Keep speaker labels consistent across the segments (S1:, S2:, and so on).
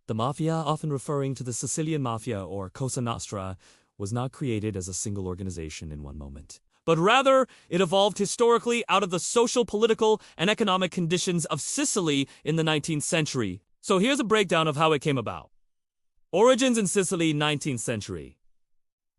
S1: The Mafia, often referring to the Sicilian Mafia or Cosa Nostra, was not created as a single organization in one moment, but rather it evolved historically out of the social, political, and economic conditions of Sicily in the 19th century. So here's a breakdown of how it came about. Origins in Sicily, 19th century.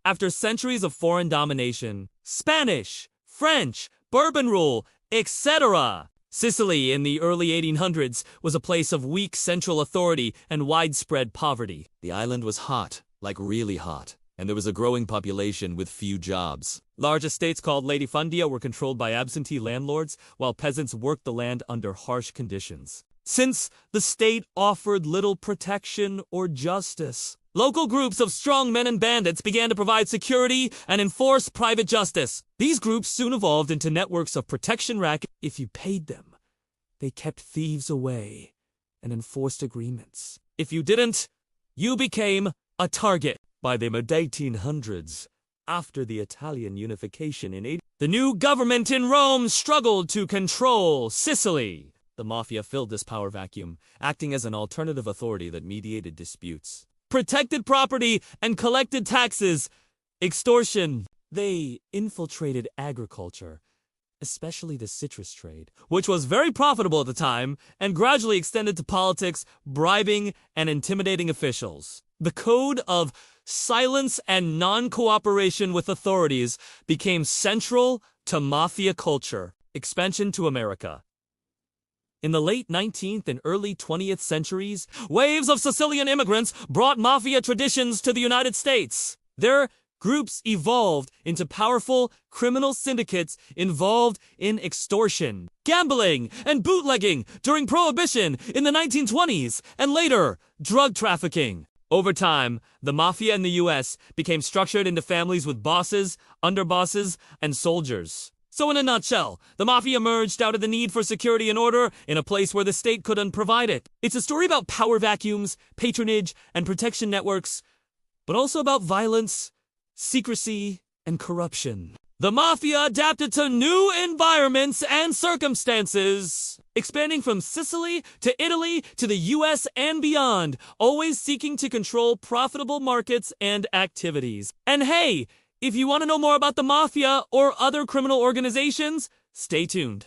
S1: After centuries of foreign domination, Spanish, French, Bourbon rule, etc., Sicily in the early 1800s was a place of weak central authority and widespread poverty.
S2: The island was hot, like really hot, and there was a growing population with few jobs.
S1: Large estates called latifundia were controlled by absentee landlords, while peasants worked the land under harsh conditions. Since the state offered little protection or justice, local groups of strong men and bandits began to provide security and enforce private justice. These groups soon evolved into networks of protection racket. If you paid them, they kept thieves away and enforced agreements. If you didn't, you became a target. By the mid-1800s, after the Italian unification in 18, the new government in Rome struggled to control Sicily. The Mafia filled this power vacuum, acting as an alternative authority that mediated disputes, protected property, and collected taxes. Extortion. They infiltrated agriculture, especially the citrus trade, which was very profitable at the time, and gradually extended to politics, bribing, and intimidating officials. The code of silence and non-cooperation with authorities became central to Mafia culture. Expansion to America. In the late 19th and early 20th centuries, waves of Sicilian immigrants brought Mafia traditions to the United States. Their groups evolved into powerful criminal syndicates involved in extortion, gambling, and bootlegging during Prohibition in the 1920s, and later, drug trafficking. Over time, the Mafia in the U.S. became structured into families with bosses, underbosses, and soldiers. So in a nutshell, the Mafia emerged out of the need for security and order in a place where the state couldn't provide it. It's a story about power vacuums, patronage, and protection networks, but also about violence, secrecy, and corruption. The Mafia adapted to new environments and circumstances, expanding from Sicily to Italy to the US and beyond, always seeking to control profitable markets and activities. And hey, if you want to know more about the Mafia or other criminal organizations, stay tuned.